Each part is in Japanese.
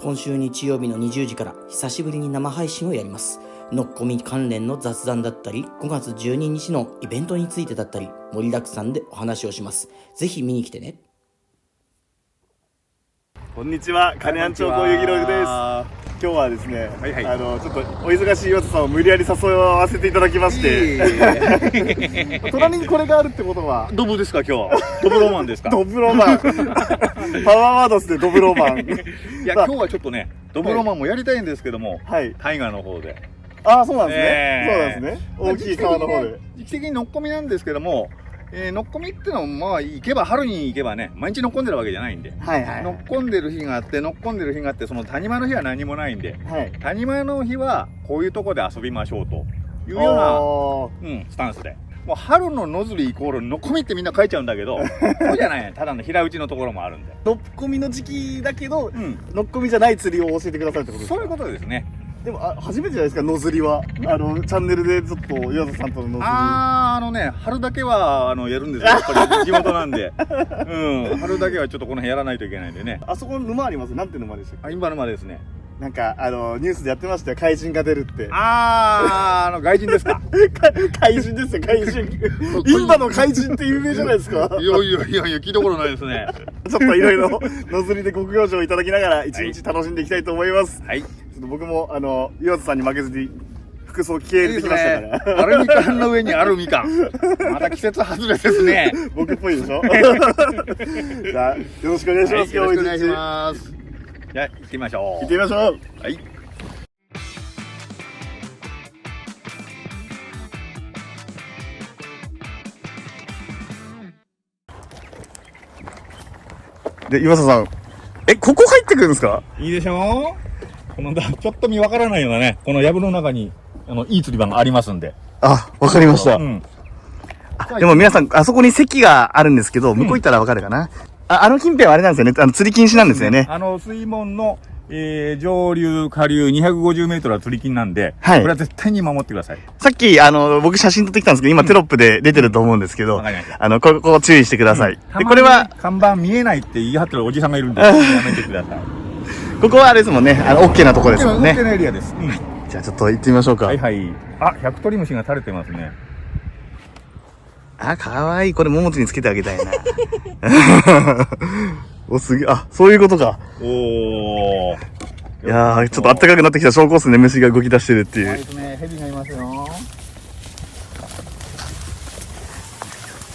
今週日曜日の20時から久しぶりに生配信をやります。のっこみ関連の雑談だったり、5月12日のイベントについてだったり、盛りだくさんでお話をします。ぜひ見に来てね。こんにちは、金安町高ゆぎろうです。今日はですね、ちょっとお忙しい岩田さんを無理やり誘わせていただきまして、隣にこれがあるってことはドブですか今日は。ドブローマンですか。ドブロマンパワーワードですね、ドブロマン。いや、今日はちょっとね、ドブローマンもやりたいんですけども、大河の方で。ああ、そうなんですね。そうなんですね。大きい川の方で。時期的にのっこみなんですけども、のっこみってのもまあ行けば春に行けばね、毎日のっこんでるわけじゃないんで、のっこんでる日があって、のっこんでる日があって、その谷間の日は何もないんで、谷間の日はこういうとこで遊びましょうというような、スタンスで。もう春の野釣りイコールのっこみってみんな書いちゃうんだけど、そうじゃない、ただの平打ちのところもあるんで。のっこみの時期だけど、のっこみじゃない釣りを教えてくださいってことですか。そういうことですね。でも初めてじゃないですか、野釣りは。チャンネルでちょっと岩田さんとの野釣り。春だけはやるんですよ。やっぱり地元なんで。春だけはちょっとこの辺やらないといけないんでね。あそこの沼あります。なんて沼でしたっけ。印旛沼ですね。なんかニュースでやってましたよ。怪人が出るって。外人ですか。怪人ですよ、怪人。印旛の怪人って有名じゃないですか。いや、聞いたことないですね。ちょっといろいろ野釣りでご教授をいただきながら一日楽しんでいきたいと思います。はい。ちょっと僕も岩田さんに負けずに服装気合い入れてきましたから。アルミカンの上にアルミカン。また季節外れですね。僕っぽいでしょ。じゃあよろしくお願いします。よろしくお願いします。じゃあ行ってみましょう。行ってみましょう。はい。で、岩佐さん、ここ入ってくるんですか。いいでしょう。このちょっと見わからないようなね、この藪の中にいい釣り場がありますんで。あ、わかりました。でも皆さん、あそこに席があるんですけど、向こう行ったらわかるかな。近辺はあれなんですよね。釣り禁止なんですよね。水門の上流下流250メートルは釣り禁なんで、これは絶対に守ってください。さっき僕写真撮ってきたんですけど、今テロップで出てると思うんですけど、わかりました。ここ注意してください。で、これは看板見えないって言い張ってるおじさんがいるんで、やめてください。ここはあれですもんね。OK なとこですもんね。OK なエリアです。じゃあちょっと行ってみましょうか。はいはい。あ、100鳥虫が垂れてますね。かわいい。これ桃地につけてあげたいな。お、すげえ。そういうことか。おー。いやー、ちょっと暖かくなってきた証拠ですね。虫が動き出してるっていう。そうですね。蛇がいますよ。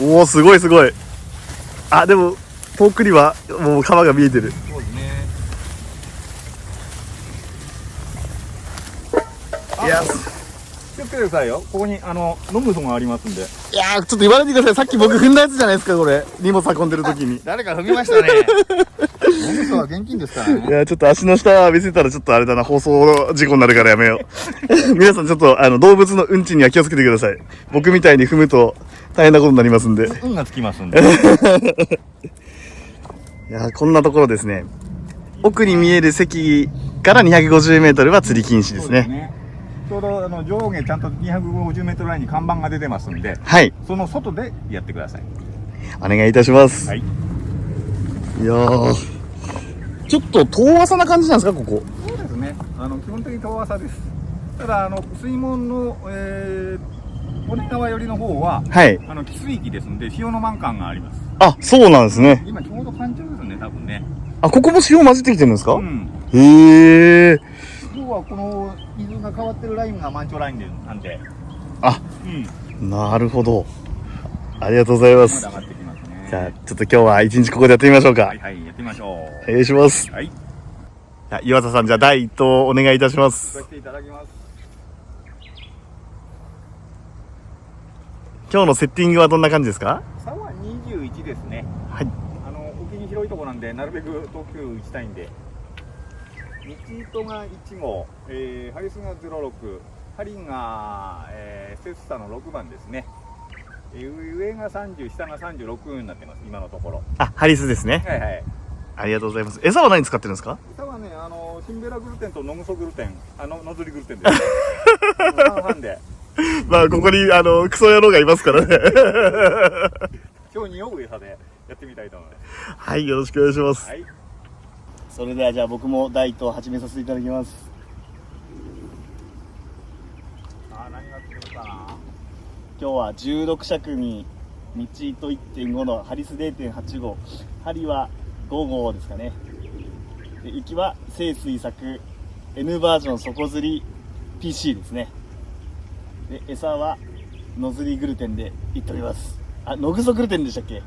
おー、すごいすごい。でも、遠くにはもう川が見えてる。そうですね。いや、気をつけてくださいよ。ここに飲むのがありますんで。いやー、ちょっと言わないでください。さっき僕踏んだやつじゃないですか、これ。荷物運んでる時に。誰か踏みましたね。飲む人は現金ですからね。いや、ちょっと足の下見せたらちょっとあれだな、放送事故になるからやめよう。皆さんちょっと動物のうんちには気をつけてください。僕みたいに踏むと大変なことになりますんで。運がつきますんで。いや、こんなところですね。奥に見える席から250メートルは釣り禁止ですね。ちょうど上下ちゃんと250メートルラインに看板が出てますんで、その外でやってください。お願いいたします。いやー、ちょっと遠浅な感じなんですか、ここ。そうですね。基本的に遠浅です。ただ水門の森川寄りの方は汽水域ですので潮の満感があります。そうなんですね。今ちょうど干潮ですね、多分ね。ここも潮混じってきてるんですか。へえ。今日はこの水が変わってるラインが満潮ラインなんで。なるほど。ありがとうございます。まだ上がってきますね。じゃあちょっと今日は一日ここでやってみましょうか。はいはい、やってみましょう。お願いします。はい。岩田さん、じゃあ第一投お願いいたします。させていただきます。今日のセッティングはどんな感じですか。差は21ですね。はい。沖に広いところなんで、なるべく投球打ちたいんで。道糸が1号、ハリスが06、針が、セッサの6番ですね。上が30、下が36になってます、今のところ。ハリスですね。はいはい。ありがとうございます。餌は何使ってるんですか。餌はね、シンベラグルテンとノグソグルテン、ノズリグルテンです。半々で。ここにクソ野郎がいますからね。今日匂う餌でやってみたいと思います。はい、よろしくお願いします。はい。それではじゃあ僕もダイエットを始めさせていただきます。何がつけるかな。今日は16車組、道糸 1.5 のハリス 0.85、針は5号ですかね。で行きは清水作 N バージョン底釣り PC ですね。で餌は野釣りグルテンでいっております。あ、野ぐそグルテンでしたっけ？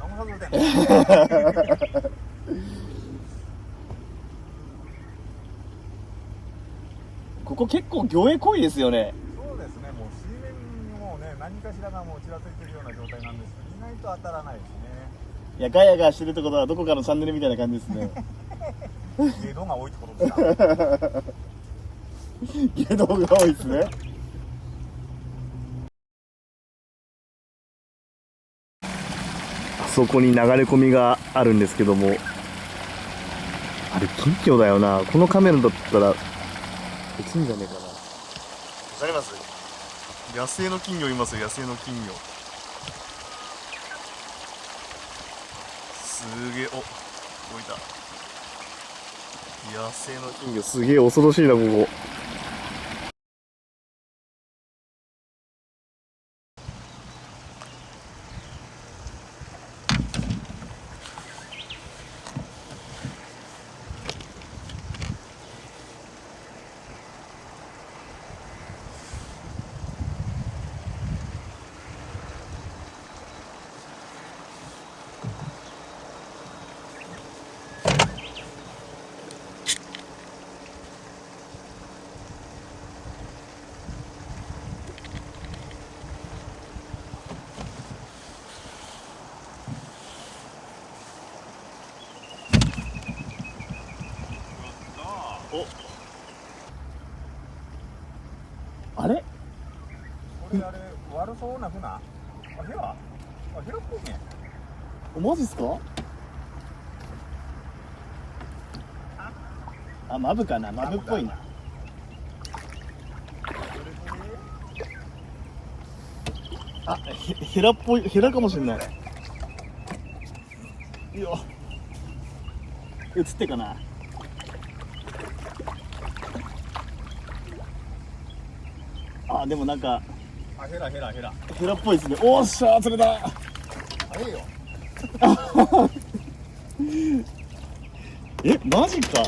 ここ結構魚影濃いですよね。そうですね、もう水面にもね、何かしらがもうちらついてるような状態なんですけど、意外と当たらないですね。いや、ガヤガヤしてるってことはどこかのチャンネルみたいな感じですね。ゲドが多いってことですか？ゲドが多いですね。あそこに流れ込みがあるんですけども、あれ金魚だよな。このカメラだったらできんじゃねえかな。わかります？野生の金魚いますよ、野生の金魚。すげえ、お、動いた。野生の金魚すげえ恐ろしいな、ここ。お、あれ？これあれ悪そうな船？あ、ヘラ？あ、ヘラっぽいね。マジっすか？あ、マブかな、マブっぽいな。あ、ヘラっぽい、ヘラかもしれない。いいよ。映ってかな。あ、でもなんかあ、ヘラヘラヘラ。ヘラっぽいですね。おっしゃー、釣れた。あれよ。え、マジか。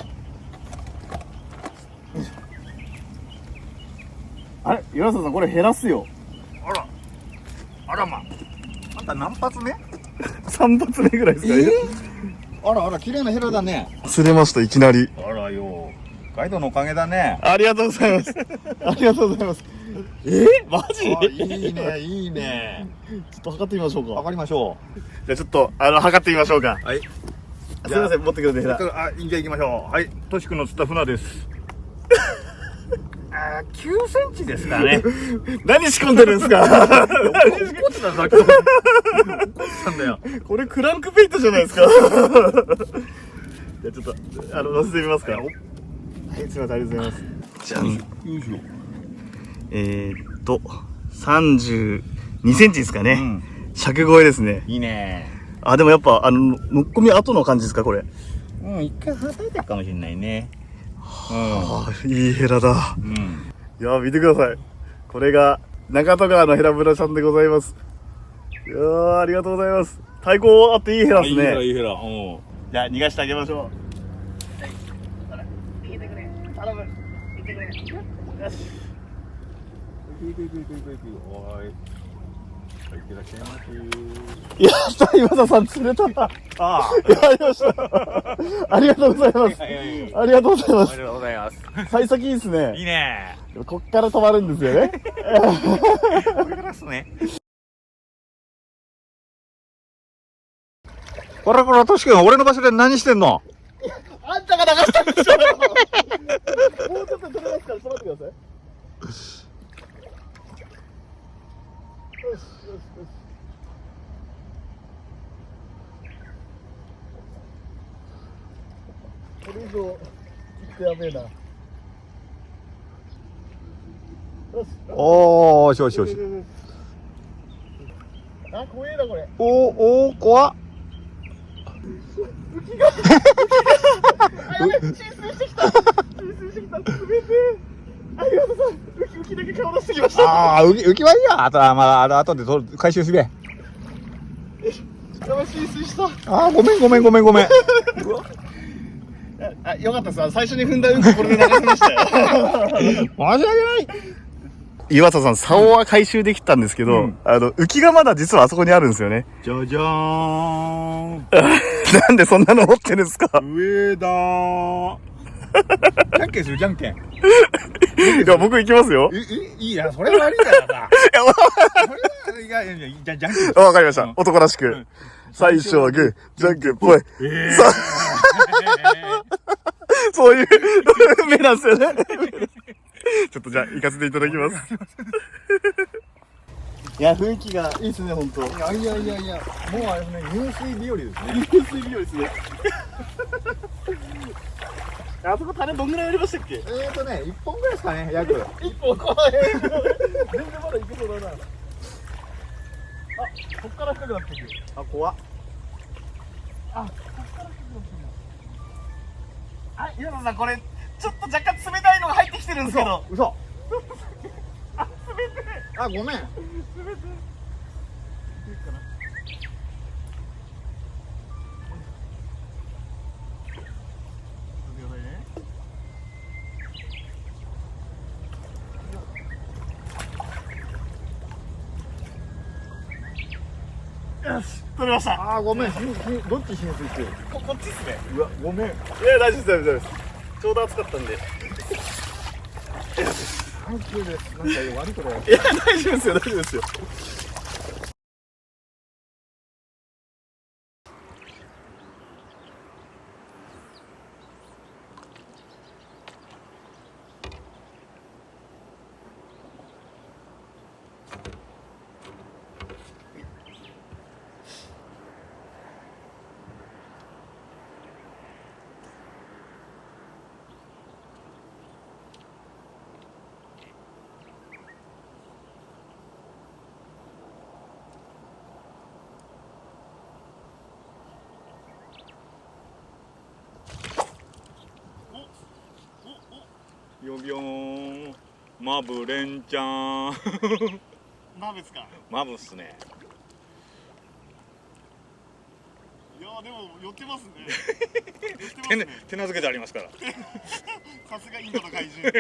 あれ、岩佐さん、これ減らすよ。あら。あらま。あんた何発目3発目ぐらいですかね。あらあら、綺麗なヘラだね。釣れました、いきなり。あらよ。ガイドのおかげだね。ありがとうございます。ありがとうございます。マジ？あ、いいね、いいね。ちょっと測ってみましょうか。わかりましょじゃあちょっと、測ってみましょうか。う。はい。すみません、持ってくれてヘラ。あ、じゃあ行きましょう。はい。としくんの釣った船です。あ、9センチですかね。何仕込んでるんですか？怒ってたさっき。怒ってたんだよ。これクランクペイントじゃないですか。じゃあちょっと、乗せてみますか。はい、すみません、ありがとうございます。じゃん。よいしょ。32センチですかね。うん。尺超えですね。いいね。あ、でもやっぱ、乗っ込み後の感じですか、これ。うん、一回はたいたかもしれないね。ああ、いいヘラだ。うん。いやー、見てください。これが、中戸川のヘラブラさんでございます。いやー、ありがとうございます。太鼓あっていいヘラですね。いいヘラ。うん。じゃあ、逃がしてあげましょう。はい。ほら、逃げてくれ。頼む。行ってくれ。よし。いく。おーい。はい、いってらっしゃいませ。やった、岩田さん釣れた。あやりました。ありがとうございます。あ。ありがとうございまあす。りがとうございます。幸先いいですね。いいね。こっから止まるんですよね。これからっすね。こら、としくん、俺の場所で何してんの？あんたが流したんでしょ。もうちょっと取れますから、止まってください。よし。これ以上、切ってやべえな。よし。おー、よし。あ、怖えな、これ。おー、怖っ。してきた滑ってあ、岩田さん浮きだけ顔出してきました。ああ、浮きはいいや。あとは、まあ、後で回収すれ。やばい、浸水した。ああ、ごめん。あ、よかったです。最初に踏んだうんここれで流せましたよ。申し訳ない。岩田さん、竿は回収できたんですけど、浮きがまだ実はあそこにあるんですよね。じゃじゃーん。なんでそんなの持ってるんですか？上だー。じゃんけんする、じゃんけん。いや、僕行きますよ。いや、それは悪いからさ。それは、じゃんけん。わかりました。男らしく。最初はグー、じゃんけんぽい。そういう目なんですよね。ちょっとじゃあ、行かせていただきます。いや、雰囲気がいいですね、ほんと。いや、もうあれですね、入水日和ですね。入水日和ですね。あそこ種どんぐらいありましたっけ1本ぐらいですかね、約。一本この辺。全然まだ行けそうだな。あ、こっから深くなっていく。あ、怖っ。あ、こっから深くなっていく。あ、岩野さん、これ、ちょっと若干冷たいのが入ってきてるんですけど。嘘。あ、冷てえ。あ、ごめん。冷てえ。いいかな。よし、取れました。あ、ごめん。どっち浸水してる？こっちっすね。うわ、ごめん。いや、大丈夫です、大丈夫です。ちょうど暑かったんで。サンキューです。なんか悪いことや。いや、大丈夫ですよ、大丈夫ですよ。よびょーん。マブレンちゃん。マブですか？マブっすね。いやでも寄ってますね。寄ってますね。手なずけてありますから。さすがインドの怪獣。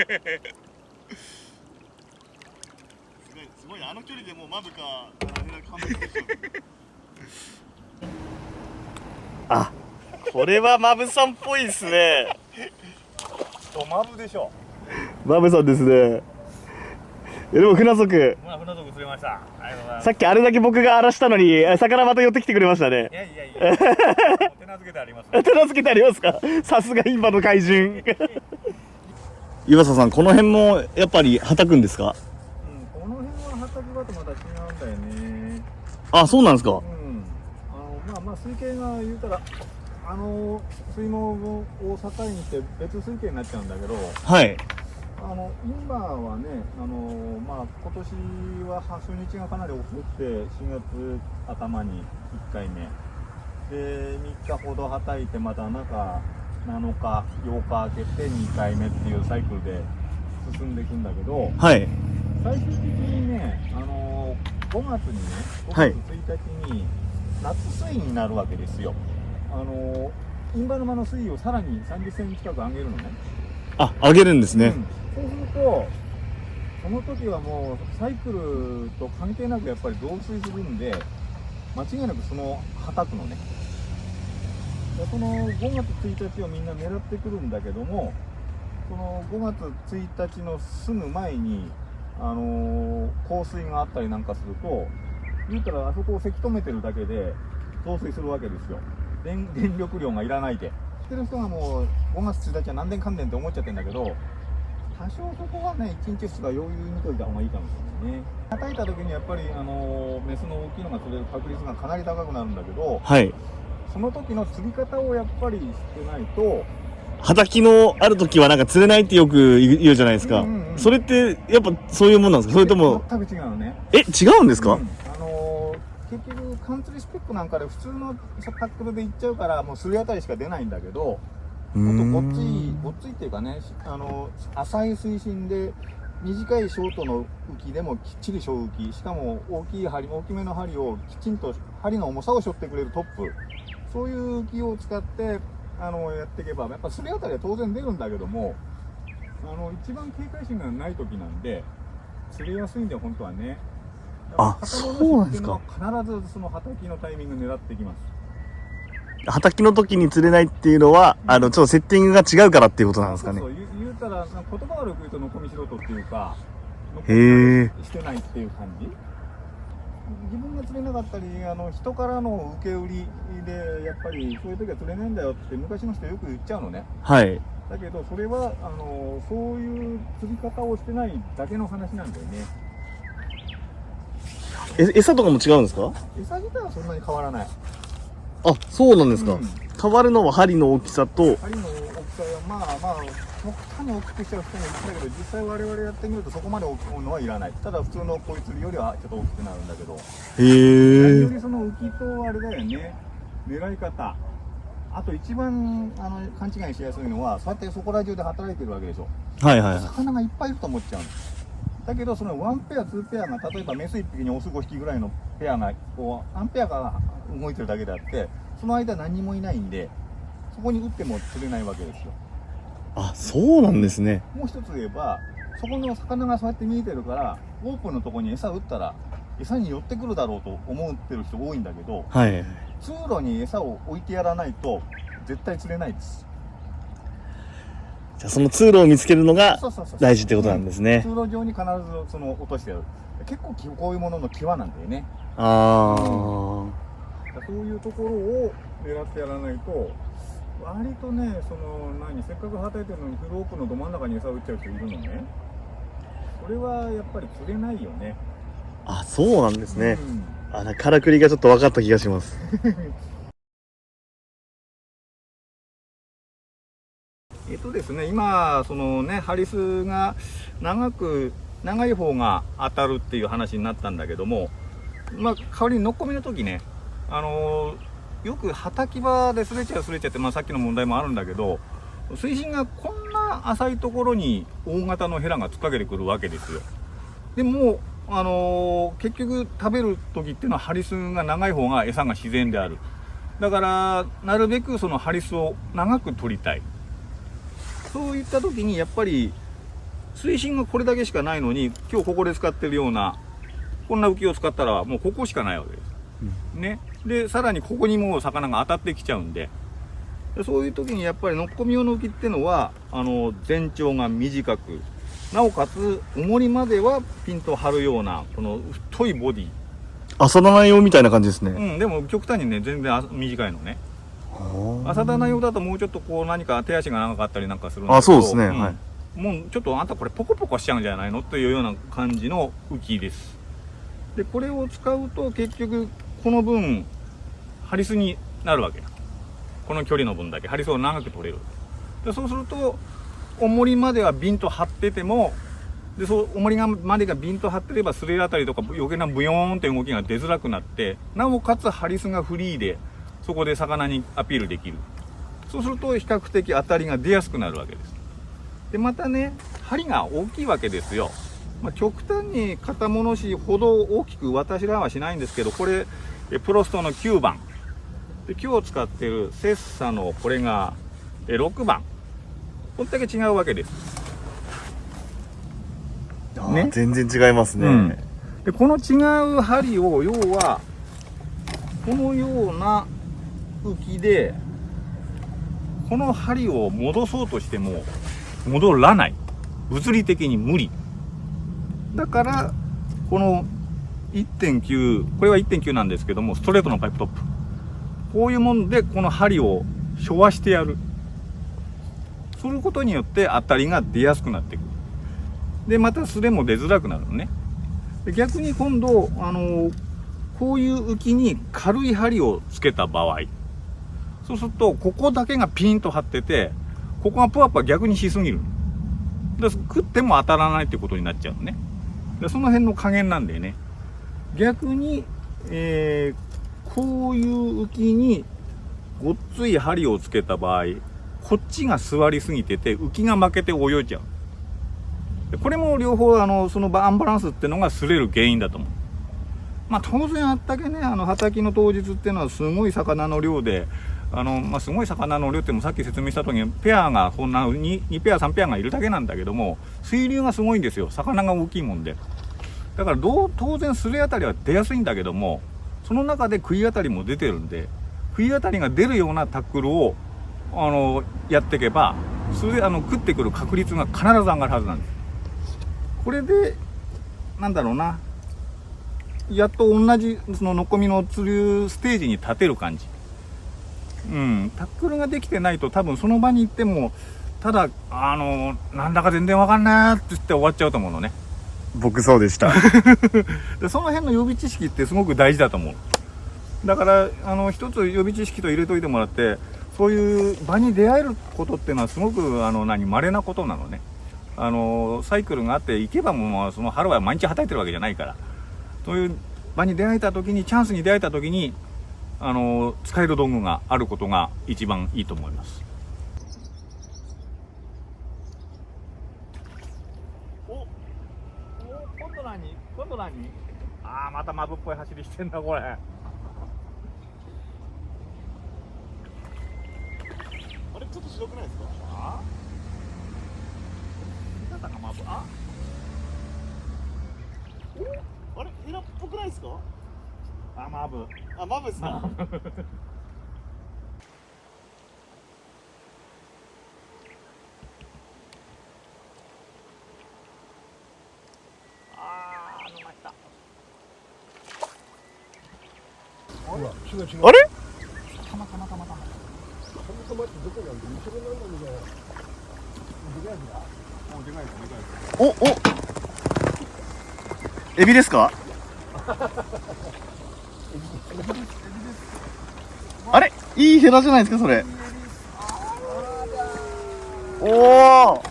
すごい、あの距離でもうマブか完璧でしょ。あ、これはマブさんっぽいですね。マブでしょ。マブさんですね。でも船族。船族釣れました。ありがとうございます。さっきあれだけ僕が荒らしたのに魚また寄ってきてくれましたね。いや。手なずけてあります。手なずけてありますか？さすがインバの怪獣。岩佐さん、この辺もやっぱりはたくんですか？うん、この辺ははたく場とまた違うんだよね。あ、そうなんですか。うん。まあ水系が言うたら水門を境にして別水系になっちゃうんだけど。はい。インバはね、今年は初日がかなり多くて、4月頭に1回目で3日ほどはたいて、また中7日8日空けて2回目っていうサイクルで進んでいくんだけど、はい。最終的にね、5月にね、5はい月1日に夏水位になるわけですよ。インバ沼の水位をさらに30センチ近く上げるのね。あ、あげるんですね。そうすると、その時はもうサイクルと関係なくやっぱり増水するんで、間違いなくそのはたくのね。でその5月1日をみんな狙ってくるんだけども、その5月1日のすぐ前に、降水があったりなんかすると、言うたらあそこをせき止めてるだけで増水するわけですよ。電力量がいらないで。知ってる人がもう5月1日は何年関連って思っちゃってるんだけど、多少そこはね、1日2日余裕に見といた方がいいかもしれないね。叩いた時にやっぱりメスの大きいのが釣れる確率がかなり高くなるんだけど、はい。その時の釣り方をやっぱり知ってないと、はたきのある時はなんか釣れないってよく言うじゃないですか。それってやっぱそういうもんなんですか？それとも全く違うのね。違うんですか？結局缶釣りスペックなんかで普通のタックルでいっちゃうからもうすり当たりしか出ないんだけど、もっとごっついっていうかね、浅い水深で短いショートの浮きでもきっちり小浮き、しかも大きめの針をきちんと針の重さを背負ってくれるトップ、そういう浮きを使ってやっていけば、やっぱスレあたりは当然出るんだけども、一番警戒心がない時なんで釣れやすいんで、本当はね。あ、そうなんですか。必ずそのはたきのタイミング狙っていきます。はたきの時に釣れないっていうのは、ちょっとセッティングが違うからっていうことなんですかね。そう言うたら、言葉悪く言うとノコミ素人っていうか、へえ。してないっていう感じ。自分が釣れなかったり、人からの受け売りで、やっぱりそういう時は釣れないんだよって昔の人よく言っちゃうのね。はい。だけど、それは、そういう釣り方をしてないだけの話なんだよね。餌とかも違うんですか？餌自体はそんなに変わらない。あ、そうなんですか。うん、変わるのは針の大きさと、針の大きさは極端に大きくしちゃう人もいるんだけど、実際我々やってみるとそこまで大きいものはいらない。ただ普通のこいつよりはちょっと大きくなるんだけど。へえ。よりその浮きとあれだよね、狙い方。あと一番勘違いしやすいのは、そうやってそこら中で働いてるわけでしょ。はいはいはい。魚がいっぱいいると思っちゃうんです。だけどその1ペア2ペアが、例えばメス1匹にオス5匹ぐらいのペアがこうアンペアが動いてるだけであって、その間何もいないんで、そこに打っても釣れないわけですよ。あ、そうなんですね。もう一つ言えば、そこの魚がそうやって見えてるから、オープンのところに餌打ったら餌に寄ってくるだろうと思ってる人多いんだけど、はい。通路に餌を置いてやらないと絶対釣れないです。じゃあその通路を見つけるのが大事ってことなんですね。通路上に必ずその落としてやる。結構こういうものの際なんだよね。ああ、そういうところを狙ってやらないと、割とね、せっかくはたいてるのにフロープのど真ん中に餌を打っちゃう人いるのね。それはやっぱり釣れないよね。あ、そうなんですね。からくりがちょっと分かった気がします。ですね、今ハリスが長い方が当たるっていう話になったんだけども、代わりにノッコミの時ね、よくはたき場ですれちゃって、さっきの問題もあるんだけど、水深がこんな浅いところに大型のヘラが突っかけてくるわけですよ。でも結局食べる時っていうのはハリスが長い方が餌が自然である。だからなるべくそのハリスを長く取りたい。そういった時にやっぱり水深がこれだけしかないのに、今日ここで使ってるようなこんな浮きを使ったらもうここしかないわけです、ね。でさらにここにもう魚が当たってきちゃうんで、そういう時にやっぱりノッコミ用の浮きっていうのは全長が短く、なおかつ重りまではピンと張るようなこの太いボディ、浅棚用みたいな感じですね。でも極端にね全然短いのね。浅棚用だともうちょっとこう何か手足が長かったりなんかするんだけど、そうですね、はい。もうちょっとあんたこれポコポコしちゃうんじゃないのというような感じの浮きです。でこれを使うと結局この分ハリスになるわけ。この距離の分だけハリスを長く取れる。でそうすると重りまではビンと張ってても、重りまでがビンと張ってればスレあたりとか余計なブヨーンって動きが出づらくなって、なおかつハリスがフリーでそこで魚にアピールできる。そうすると比較的当たりが出やすくなるわけです。でまたね、針が大きいわけですよ。極端に肩物しほど大きく私らはしないんですけど、これプロストの9番で今日使ってるセッサのこれが6番、こんだけ違うわけです、ね、全然違いますね、でこの違う針を、要はこのような浮きでこの針を戻そうとしても戻らない、物理的に無理だから、この 1.9、 これは 1.9 なんですけども、ストレートのパイプトップ、こういうもんでこの針を昭和してやる。することによって当たりが出やすくなってくる。でまたスレも出づらくなるのね。で逆に今度こういう浮きに軽い針をつけた場合、そうするとここだけがピンと張ってて、ここがプワプワ逆にしすぎる。で食っても当たらないってことになっちゃうのね。でその辺の加減なんだよね。逆に、こういう浮きにごっつい針をつけた場合、こっちが座りすぎてて浮きが負けて泳いじゃう。でこれも両方そのアンバランスっていうのが擦れる原因だと思う。まあ当然あったけね、畑の当日っていうのはすごい魚の量で、すごい魚の量ってもさっき説明した通りペアがこんな 2ペア3ペアがいるだけなんだけども、水流がすごいんですよ、魚が大きいもんで。だから当然すれ当たりは出やすいんだけども、その中で食い当たりも出てるんで、食い当たりが出るようなタックルをやっていけば食ってくる確率が必ず上がるはずなんです。これでなんだろうな、やっと同じそののこみの釣るステージに立てる感じ。タックルができてないと多分その場に行ってもただなんだか全然わかんないって言って終わっちゃうと思うのね。僕そうでした。でその辺の予備知識ってすごく大事だと思う。だから一つ予備知識と入れといてもらって、そういう場に出会えることっていうのはすごく稀なことなのね。サイクルがあって行けばもうその春は毎日働いてるわけじゃないから、そういう場に出会えた時に、チャンスに出会えた時に使える道具があることが一番いいと思います。今度何またマブっぽい走りしてんだこれ。あれちょっと白くないですか？見方がマブ、あれヘラっぽくないですか？マブ。マブですか？あれ？おエビですか？あれいいヘラじゃないですかそれ。お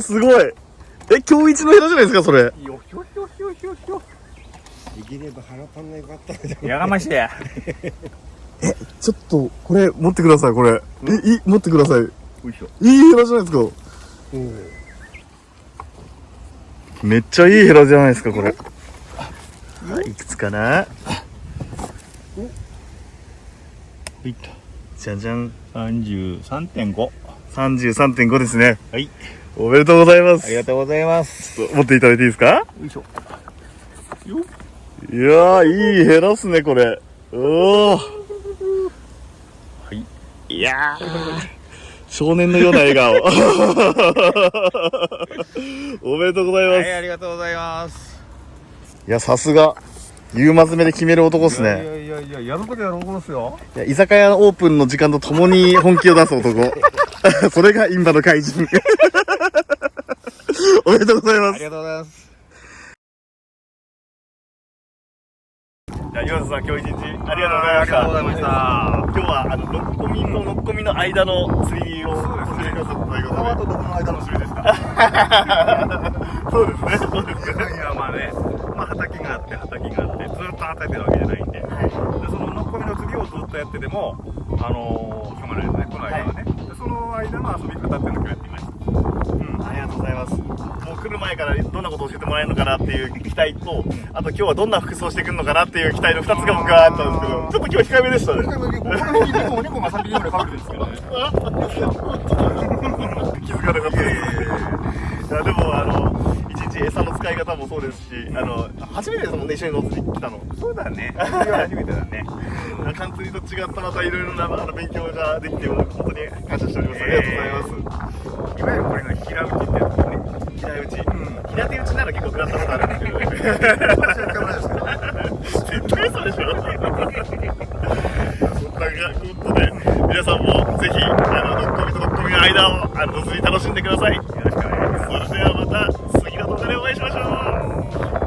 すごい。今日一のヘラじゃないですかそれ。よひょひょひょひょひょ。できれば腹パンがよかったみたいな。やがましいや。ちょっとこれ持ってください。これ持ってください。よいしょ。いいヘラじゃないですか。めっちゃいいヘラじゃないですかこれ。いくつかな。じゃじゃん。33.5。33.5ですね。はい。おめでとうございます。ありがとうございます。ちょっと持っていただいていいですか？よいしょ。よっ。いやー、いいヘラっすね、これ。おー。はい。いやー。少年のような笑顔。おめでとうございます。はい、ありがとうございます。いや、さすが。夕まずめで決める男っすね。いや、やるときはロゴですよ。いや、居酒屋オープンの時間とともに本気を出す男。それがインバの怪人。おめでとうございます。ありがとうございます。じゃあ岩瀬さん、今日一日ありがとうございました。ありがとうございました。今日はノッコミとノッコミの間の釣りをそうですね。教えてくださったということで。川とどこの間の釣りですか？そうですね、そうですね。いや、畑があってずっと働いてるわけじゃないんで、でそのノッコミの釣りをずっとやっててもしょうがないですね、この間はね。でその間の遊び方っていうのを今日やってみました。ありがとうございます。もう来る前からどんなことを教えてもらえるのかなっていう期待と、あと今日はどんな服装してくるのかなっていう期待の2つが僕はあったんですけど、ちょっと今日は控えめでしたね。この日2個が3匹ぐらいかけてるんですけどね。気づかなかったです。いやでも一日餌の使い方もそうですし、初めてですもんね、一緒に乗ってきたの。そうだね。初めてだね。缶釣りと違ったまたいろいろな勉強ができて、本当に感謝しております。ありがとうございます。いわゆるこれが平打ちってやつですね。平打ち、平手打ちなら結構食らったことあるんですけど、絶対そうでしょ。そんなことで皆さんもぜひノッコミとノッコミの間を釣り楽しんでください。よろしくお願いします。それではまた次の動画でお会いしましょう。